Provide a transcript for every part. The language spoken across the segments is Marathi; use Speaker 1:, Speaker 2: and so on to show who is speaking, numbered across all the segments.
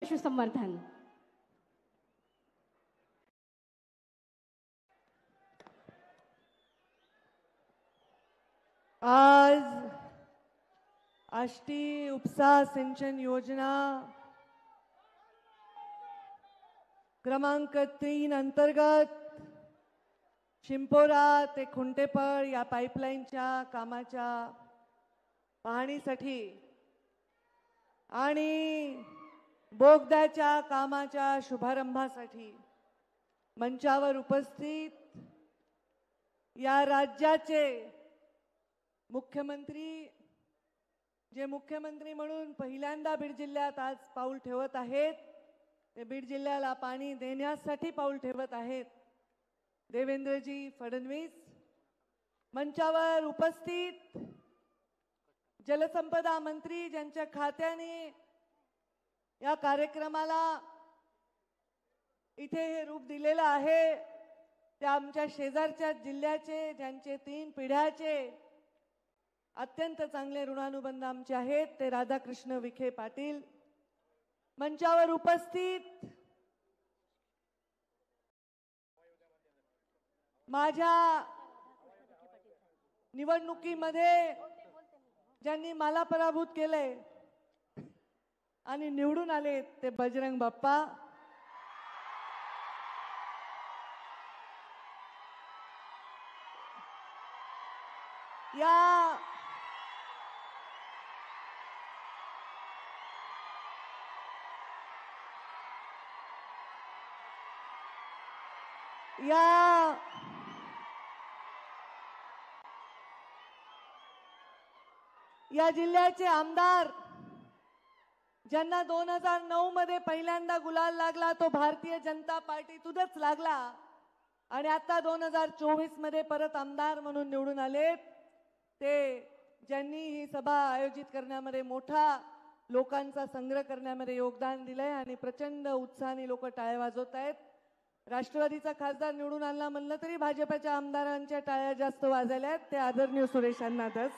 Speaker 1: पशुसंवर्धन.
Speaker 2: आज आष्टी उपसा सिंचन योजना क्रमांक 3 अंतर्गत शिंपोरा ते खुंटेपळ या पाईपलाईनच्या कामाच्या पाहणीसाठी आणि बोगद्याच्या कामाच्या शुभारंभासाठी मंचावर उपस्थित या राज्याचे मुख्यमंत्री, जे मुख्यमंत्री म्हणून पहिल्यांदा बीड जिल्ह्यात आज पाऊल ठेवत आहेत, ते बीड जिल्ह्याला पाणी देण्यासाठी पाऊल ठेवत आहेत, देवेंद्रजी फडणवीस. मंचावर उपस्थित जलसंपदा मंत्री, ज्यांच्या खात्याने या कार्यक्रमाला इथे हे रूप दिलेलं आहे, ते आमच्या शेजारच्या जिल्ह्याचे, ज्यांचे 3 पिढ्याचे अत्यंत चांगले ऋणानुबंध आमचे आहेत, ते राधाकृष्ण विखे पाटील. मंचावर उपस्थित माझ्या निवडणुकीमध्ये ज्यांनी मला पराभूत केले आणि निवडून आले, ते बजरंग बाप्पा. या जिल्ह्याचे आमदार, ज्यांना 2009 मध्ये पहिल्यांदा गुलाल लागला, तो भारतीय जनता पार्टीतूनच लागला आणि आता 2024 मध्ये परत आमदार म्हणून निवडून आलेत, ते ज्यांनी ही सभा आयोजित करण्यामध्ये मोठा लोकांचा संग्रह करण्यामध्ये योगदान दिलंय आणि प्रचंड उत्साहाने लोक टाळ्या वाजवत आहेत. राष्ट्रवादीचा खासदार निवडून आला म्हणलं तरी भाजपच्या आमदारांच्या टाळ्या जास्त वाजल्या आहेत, ते आदरणीय सुरेश अण्णाधस.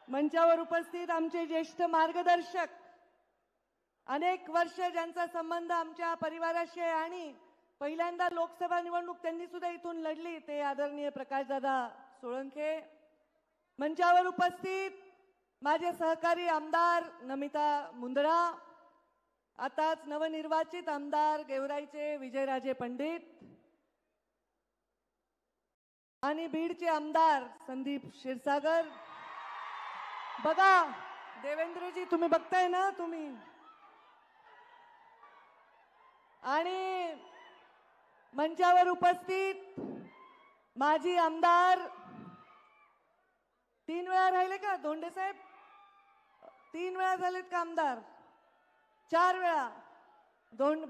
Speaker 2: मंचावर उपस्थित आमचे ज्येष्ठ मार्गदर्शक, अनेक वर्ष ज्यांचा संबंध आमच्या परिवाराशी आहे आणि पहिल्यांदा लोकसभा निवडणूक त्यांनी सुद्धा इथून लढली, ते आदरणीय प्रकाशदादा सोळंके. मंचावर उपस्थित माझे सहकारी आमदार नमिता मुंदडा, आताच नवनिर्वाचित आमदार गेवराईचे विजयराजे पंडित आणि बीडचे आमदार संदीप क्षीरसागर. बघा देवेंद्रजी, तुम्ही बघताय ना तुम्ही. आणि मंचावर उपस्थित माजी आमदार, 3 वेळा राहिले का धोंडे साहेब? 3 वेळा झालेत का आमदार? 4 वेळा.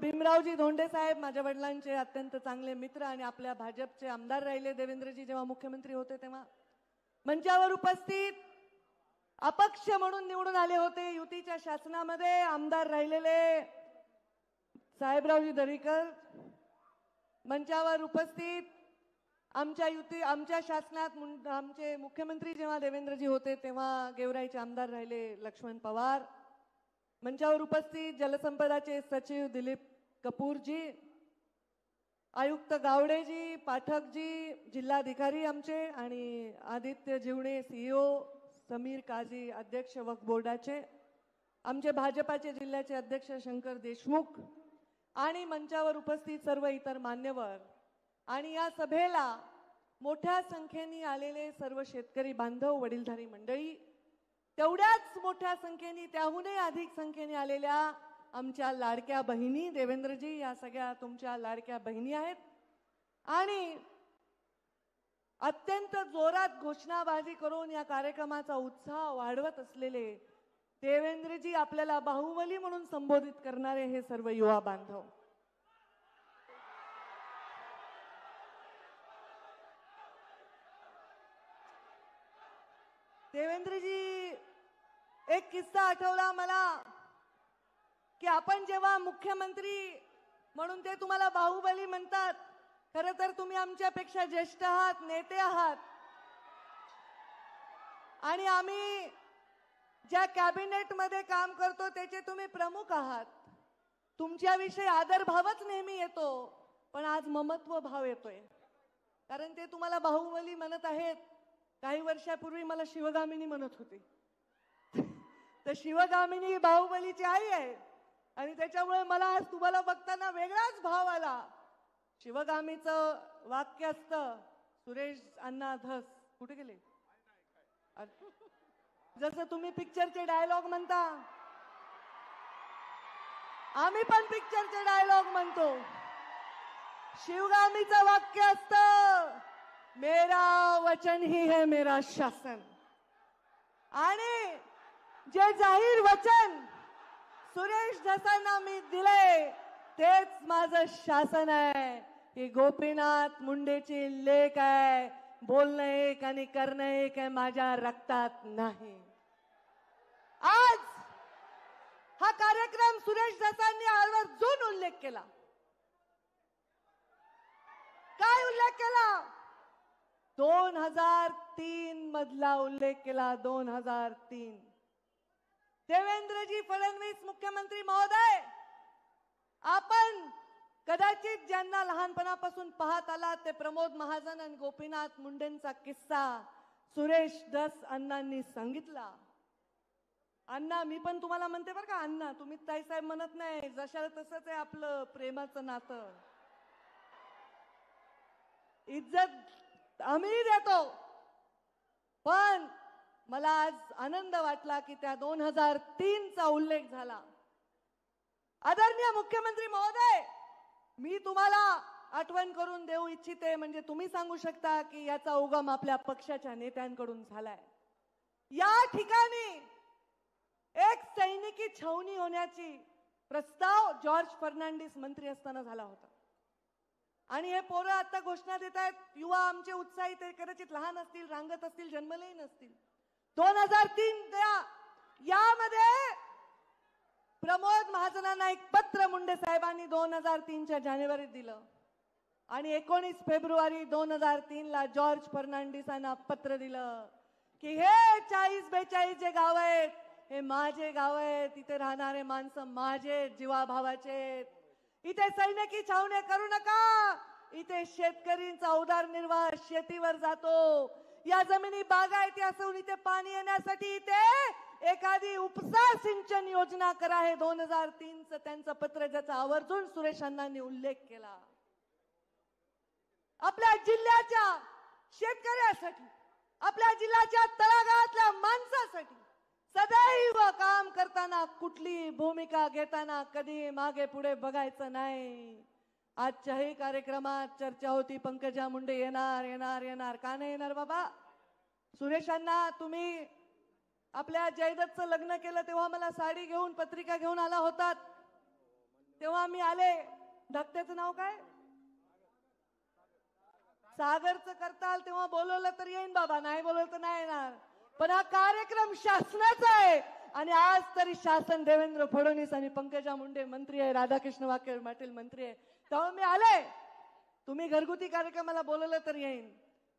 Speaker 2: भीमरावजी धोंडे साहेब माझ्या वडिलांचे अत्यंत चांगले मित्र आणि आपल्या भाजपचे आमदार राहिले देवेंद्रजी जेव्हा मुख्यमंत्री होते तेव्हा. मंचावर उपस्थित अपक्ष म्हणून निवडून आले होते, युतीच्या शासनामध्ये आमदार राहिलेले साहेबरावजी दरेकर. मंचावर उपस्थित आमच्या शासनात आमचे मुख्यमंत्री जेव्हा देवेंद्रजी होते तेव्हा गेवराईचे आमदार राहिले लक्ष्मण पवार. मंचावर उपस्थित जलसंपदाचे सचिव दिलीप कपूरजी, आयुक्त गावडेजी, पाठकजी, जिल्हाधिकारी आमचे आणि आदित्य जीवणे CEO, समीर काझी अध्यक्ष वक्फ बोर्डाचे, आमचे भाजपाचे जिल्ह्याचे अध्यक्ष शंकर देशमुख आणि मंचावर उपस्थित सर्व इतर मान्यवर आणि या सभेला मोठ्या संख्येने आलेले सर्व शेतकरी बांधव, वडीलधारी मंडळी, तेवढ्याच मोठ्या संख्येने, त्याहूनही अधिक संख्येने आलेल्या आमच्या लाडक्या बहिणी, देवेंद्रजी या सगळ्या तुमच्या लाडक्या बहिणी आहेत. आणि अत्यंत जोरात घोषणाबाजी करून या कार्यक्रमाचा उत्साह वाढवत असलेले देवेंद्रजी, आपल्याला बाहुबली म्हणून संबोधित करणारे हे सर्व युवा बांधव. देवेंद्रजी, एक किस्सा आठवला मला की आपण जेव्हा मुख्यमंत्री म्हणून ते तुम्हाला बाहुबली म्हणतात, खरं तर तुम्ही आमच्यापेक्षा ज्येष्ठ आहात, नेते आहात. आणि आम्ही ज्या कॅबिनेटमध्ये काम करतो त्याचे तुम्ही प्रमुख आहात. तुमच्याविषयी आदरभावच नेहमी येतो, पण आज ममत्व भाव येतोय. कारण ते तुम्हाला बाहुबली म्हणत आहेत, काही वर्षापूर्वी मला शिवगामिनी म्हणत होते. तर शिवगामिनी बाहुबलीची आई आहे आणि त्याच्यामुळे मला आज तुम्हाला बघताना वेगळाच भाव आला. शिवगामीचं वाक्य असतं, सुरेश अण्णा धस. कुठे गेले? जसं तुम्ही पिक्चरचे डायलॉग म्हणता, आम्ही पण पिक्चरचे डायलॉग म्हणतो. शिवगामीचं वाक्य असतं, मेरा वचन ही है मेरा शासन. आणि जे जाहीर वचन सुरेश धसांना मी दिले तेच माझं शासन आहे. ही गोपीनाथ मुंडेची लेख आहे. बोलणं एक आणि करणं एक आहे, माझ्या रक्तात नाही. आज हा कार्यक्रम सुरेश धसांनी आवर्जून उल्लेख केला. काय उल्लेख केला? 2003 मधला उल्लेख केला. 2003. देवेंद्रजी फडणवीस मुख्यमंत्री महोदय, आपण कदाचित ज्यांना लहानपणापासून पाहत आलात ते प्रमोद महाजन आणि गोपीनाथ मुंडेंचा किस्सा सुरेश धस अण्णांनी सांगितला. अण्णा, मी पण तुम्हाला म्हणते बरं का अण्णा, तुम्ही ताईसाहेब म्हणत नाही. जशाला तसंच आहे आपलं प्रेमाचं नातं. इज्जत आम्ही देतो, पण मला आज आनंद वाटला की त्या 2003 चा उल्लेख झाला. आदरणीय मुख्यमंत्री महोदय, मी तुम्हाला आठवण करून देऊ इच्छिते, म्हणजे तुम्ही सांगू शकता की याचा उगम आपल्या पक्षाच्या नेत्यांकडून झालाय. या ठिकाणी एक सैनिकी छावणी होण्याची प्रस्ताव जॉर्ज फर्नांडिस मंत्री असताना झाला होता. आणि हे पोरं आता घोषणा देत आहेत, युवा आमचे उत्साही, ते कदाचित लहान असतील, रांगत असतील, जन्मलेही नसतील. 2003 यामध्ये प्रमोद महाजनांना एक पत्र मुंडे साहेबांनी 2003च्या जानेवारीत दिलं आणि 19 फेब्रुवारी 2003 ला जॉर्ज फर्नांडिसांना पत्र दिलं की हे 40-42 जे गाव आहेत हे माझे गाव आहेत. इथे राहणारे माणसं माझे जीवाभावाचे. इथे सैनिकी छावण्या करू नका. इथे शेतकरींचा उदरनिर्वाह शेतीवर जातो. या जमिनी बागायती असून इथे पाणी येण्यासाठी इथे एखादी उपसा सिंचन योजना करा. हे 2003चं त्यांचं पत्र, ज्याचा आवर्जून सुरेश अण्णांनी उल्लेख केला. आपल्या जिल्ह्याच्या शेतकऱ्यासाठी, आपल्या जिल्ह्याच्या तळागाळातल्या माणसासाठी सदैव काम करताना, कुठली भूमिका घेताना कधी मागे पुढे बघायचं नाही. आजच्याही कार्यक्रमात चर्चा होती, पंकजा मुंडे येणार येणार येणार. का नाही येणार बाबा? सुरेशांना, तुम्ही आपल्या जयदत्तचं लग्न केलं तेव्हा मला साडी घेऊन पत्रिका घेऊन आला होतात, तेव्हा मी आले. धाकट्याचं नाव काय? सागरचं करताल तेव्हा बोलवलं तर येईन बाबा, नाही बोलवलं तर नाही येणार. पण हा कार्यक्रम शासनाचा आहे आणि आज तरी शासन देवेंद्र फडणवीस आणि पंकजा मुंडे मंत्री आहे, राधाकृष्ण वाके पाटील मंत्री आहे, तेव्हा मी आले. तुम्ही घरगुती कार्यक्रमाला बोलवलं तर येईन,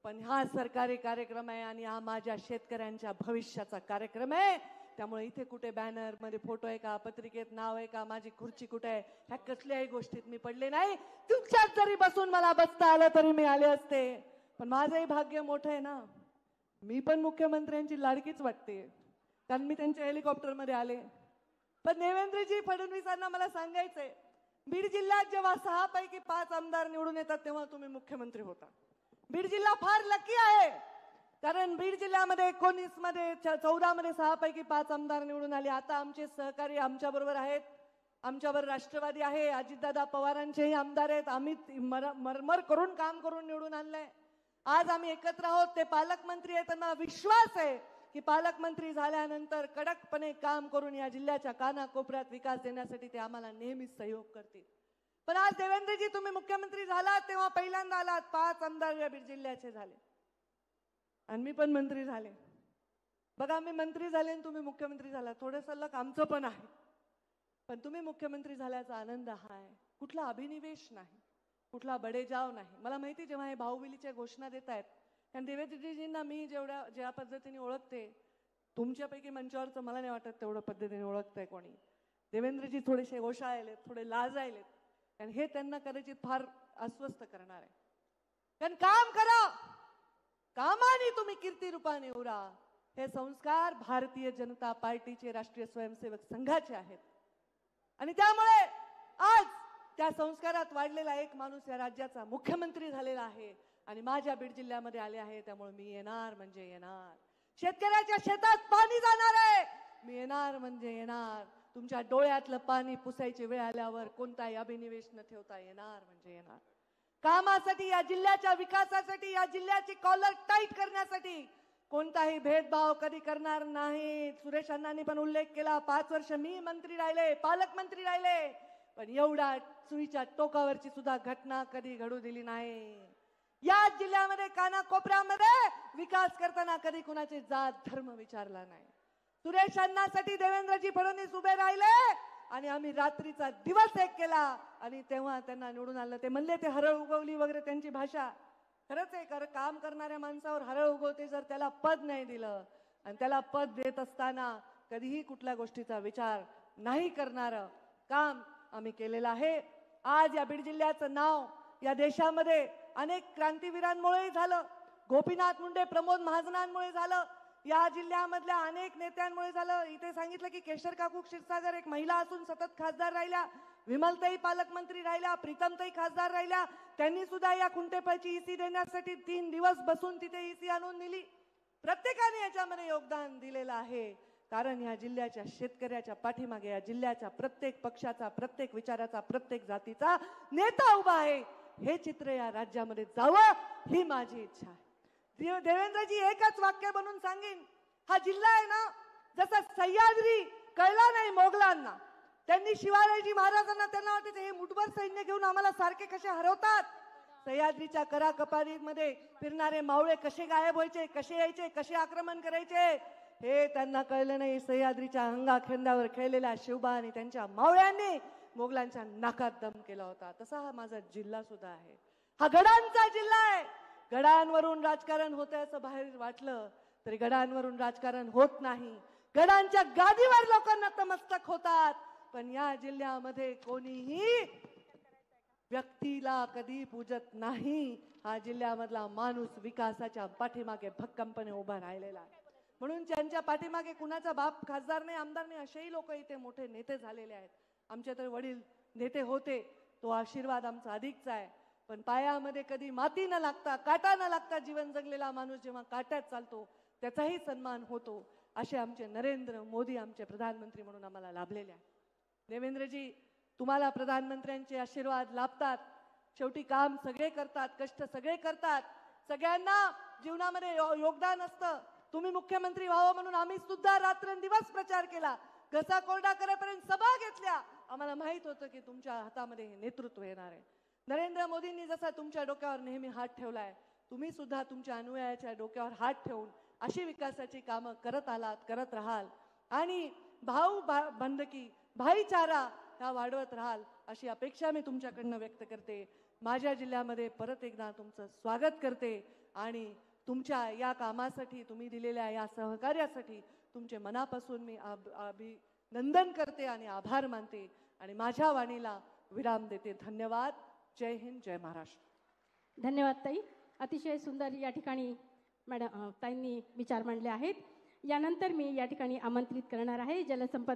Speaker 2: पण हा सरकारी कार्यक्रम आहे आणि हा माझ्या शेतकऱ्यांच्या भविष्याचा कार्यक्रम आहे. त्यामुळे इथे कुठे बॅनर मध्ये फोटो आहे का, पत्रिकेत नाव आहे का, माझी खुर्ची कुठे आहे, ह्या कसल्याही गोष्टीत मी पडले नाही. तुमच्यात जरी बसून मला बसता आलं तरी मी आले असते. पण माझंही भाग्य मोठं आहे ना, मी पण मुख्यमंत्र्यांची लाडकीच वाटते, कारण मी त्यांच्या हेलिकॉप्टरमध्ये आले. पण देवेंद्रजी फडणवीसांना मला सांगायचंय, बीड जिल्ह्यात जेव्हा 6 पैकी 5 आमदार निवडून येतात तेव्हा तुम्ही मुख्यमंत्री होता. बीड जिल्हा फार लकी आहे, कारण बीड जिल्ह्यामध्ये 19 मध्ये 14 मध्ये 6 पैकी 5 आमदार निवडून आले. आता आमचे सहकारी आमच्या बरोबर आहेत, आमच्याबरोबर राष्ट्रवादी आहे, अजितदादा पवारांचेही आमदार आहेत. आम्ही मरमर करून काम करून निवडून आणलंय. आज आम्ही एकत्र आहोत. ते पालकमंत्री आहेत, त्यांना विश्वास आहे की पालकमंत्री झाल्यानंतर कडकपणे काम करून या जिल्ह्याच्या कानाकोपऱ्यात विकास देण्यासाठी ते आम्हाला नेहमीच सहयोग करतील. पण आज देवेंद्रजी तुम्ही मुख्यमंत्री झालात तेव्हा पहिल्यांदा आलात, 5 आमदार या बीड जिल्ह्याचे झाले आणि मी पण मंत्री झाले. बघा, मी मंत्री झाले आणि तुम्ही मुख्यमंत्री झाला, थोडंसं लक आमचं पण आहे. पण तुम्ही मुख्यमंत्री झाल्याचा आनंद हा आहे, कुठला अभिनिवेश नाही, कुठला बडेजाव नाही. मला माहिती, जेव्हा हे भाऊबिलीच्या घोषणा देत आहेत, कारण देवेंद्रजींना मी ज्या पद्धतीने ओळखते, तुमच्यापैकी मंचावरचं मला नाही वाटत तेवढं पद्धतीने ओळखतंय कोणी. देवेंद्रजी थोडेसे ओशाळलेत, थोडे लाजायलेत, कारण हे त्यांना कदाचित फार अस्वस्थ करणार आहे. कारण काम करा, कामाने तुम्ही कीर्ती रूपाने उरा, हे संस्कार भारतीय जनता पार्टीचे राष्ट्रीय स्वयंसेवक संघाचे आहेत. आणि त्यामुळे आज त्या संस्कारात वाढलेला एक माणूस या राज्याचा मुख्यमंत्री झालेला आहे आणि माझ्या बीड जिल्ह्यामध्ये आले आहे. त्यामुळे मी येणार म्हणजे येणार. शेतकऱ्याच्या शेतात पाणी जाणार आहे, मी येणार म्हणजे येणार. तुमच्या डोळ्यातलं पाणी पुसायची वेळ आल्यावर कोणताही अभिनिवेश न ठेवता येणार म्हणजे येणार. कामासाठी, या जिल्ह्याच्या विकासासाठी, या जिल्ह्याची कॉलर टाईट करण्यासाठी कोणताही भेदभाव कधी करणार नाही. सुरेश अण्णांनी पण उल्लेख केला, 5 वर्ष मी मंत्री राहिले, पालकमंत्री राहिले, पण एवढा सुईच्या टोकावरची सुद्धा घटना कधी घडू दिली नाही. या जिल्ह्यामध्ये कानाकोपऱ्यामध्ये विकास करताना कधी कुणाचे जात धर्म विचारला नाही. सुरेश अण्णांसाठी देवेंद्रजी फडणवीस उभे राहिले आणि आम्ही रात्रीचा दिवस एक केला आणि तेव्हा त्यांना निवडून आणलं. ते म्हणले ते हरळ उगवली वगैरे त्यांची भाषा खरंच आहे. काम करणाऱ्या माणसावर हरळ उगवते जर त्याला पद नाही दिलं, आणि त्याला पद देत असताना कधीही कुठल्या गोष्टीचा विचार नाही करणारं काम आम्ही केलेलं आहे. आज या बीड जिल्ह्याचं नाव या देशामध्ये अनेक क्रांतीवीरांमुळे झालं, गोपीनाथ मुंडे, प्रमोद महाजनांमुळे झालं, या जिल्ह्यामधल्या अनेक नेत्यांमुळे झालं. इथे सांगितलं की केशर काकू क्षीरसागर एक महिला असून सतत खासदार राहिल्या, विमलताई पालकमंत्री राहिल्या, प्रीतमताई खासदार राहिल्या. त्यांनी सुद्धा या खुंटेपाची ईसी देण्यासाठी 3 दिवस बसून तिथे ईसी आणून दिली. प्रत्येकाने याच्यामध्ये योगदान दिलेलं आहे, कारण या जिल्ह्याच्या शेतकऱ्याच्या पाठीमागे या जिल्ह्याच्या प्रत्येक पक्षाचा, प्रत्येक विचाराचा, प्रत्येक जातीचा नेता उभा आहे. हे चित्र या राज्यामध्ये जावं ही माझी इच्छा आहे. देवेंद्रजी एकच वाक्य बनून सांगेन, हा जिल्हा आहे ना, जसा सह्याद्री कळला नाही मोगलांना, त्यांनी शिवाजी महाराजांना त्यांना वाटते हे मुठभर सैन्य घेऊन आम्हाला सारखे कसे हरवतात. सह्याद्रीच्या कराकपारीमध्ये फिरणारे मावळे कसे गायब व्हायचे, कसे यायचे, कसे आक्रमण करायचे हे त्यांना कळलं नाही. सह्याद्रीच्या अंगाखेंद्यावर खेळलेल्या शिवबा आणि त्यांच्या मावळ्यांनी मोगलांच्या नाकात दम केला होता. तसा हा माझा जिल्हा सुद्धा आहे. हा गडांचा जिल्हा आहे. गडांवरून राजकारण होतंय असं बाहेर वाटलं तरी गडांवरून राजकारण होत नाही. गडांच्या गादीवर लोक नतमस्तक होतात, पण या जिल्ह्यामध्ये कोणीही व्यक्तीला कधी पूजत नाही. हा जिल्ह्यामधला माणूस विकासाच्या पाठीमागे भक्कमपणे उभा राहिलेला आहे. म्हणून ज्यांच्या पाठीमागे कुणाचा बाप खासदार नाही, आमदार नाही, असेही लोक इथे मोठे नेते झालेले आहेत. आमचे तर वडील नेते होते, तो आशीर्वाद आमचा अधिकचा आहे. पण पायामध्ये कधी माती न लागता, काटा न लागता जीवन जगलेला माणूस जेव्हा काट्यात चालतो त्याचाही सन्मान होतो. असे आमचे नरेंद्र मोदी आमचे प्रधानमंत्री म्हणून आम्हाला लाभलेले आहेत. देवेंद्रजी, तुम्हाला प्रधानमंत्र्यांचे आशीर्वाद लाभतात. शेवटी काम सगळे करतात, कष्ट सगळे करतात, सगळ्यांना जीवनामध्ये योगदान असतं. तुम्ही मुख्यमंत्री व्हावं म्हणून आम्ही सुद्धा रात्रंदिवस प्रचार केला, घसा कोरडा करेपर्यंत सभा घेतल्या. आम्हाला माहित होतं की तुमच्या हातामध्ये हे नेतृत्व येणार आहे. नरेंद्र मोदींनी जसा तुमच्या डोक्यावर नेहमी हात ठेवलाय, तुम्ही सुद्धा तुमच्या अनुयायाच्या डोक्यावर हात ठेवून अशी विकासाची कामं करत आलात, करत राहाल आणि बंधकी, भाईचारा ह्या वाढवत राहाल अशी अपेक्षा मी तुमच्याकडनं व्यक्त करते. माझ्या जिल्ह्यामध्ये परत एकदा तुमचं स्वागत करते आणि तुमच्या या कामासाठी, तुम्ही दिलेल्या या सहकार्यासाठी तुमचे मनापासून मी अभिनंदन करते आणि आभार मानते आणि माझ्या वाणीला विराम देते. धन्यवाद. जय हिंद, जय महाराष्ट्र.
Speaker 1: धन्यवाद ताई. अतिशय सुंदर या ठिकाणी मॅडम ताईंनी विचार मांडले आहेत. यानंतर मी या ठिकाणी आमंत्रित करणार आहे जलसंपदा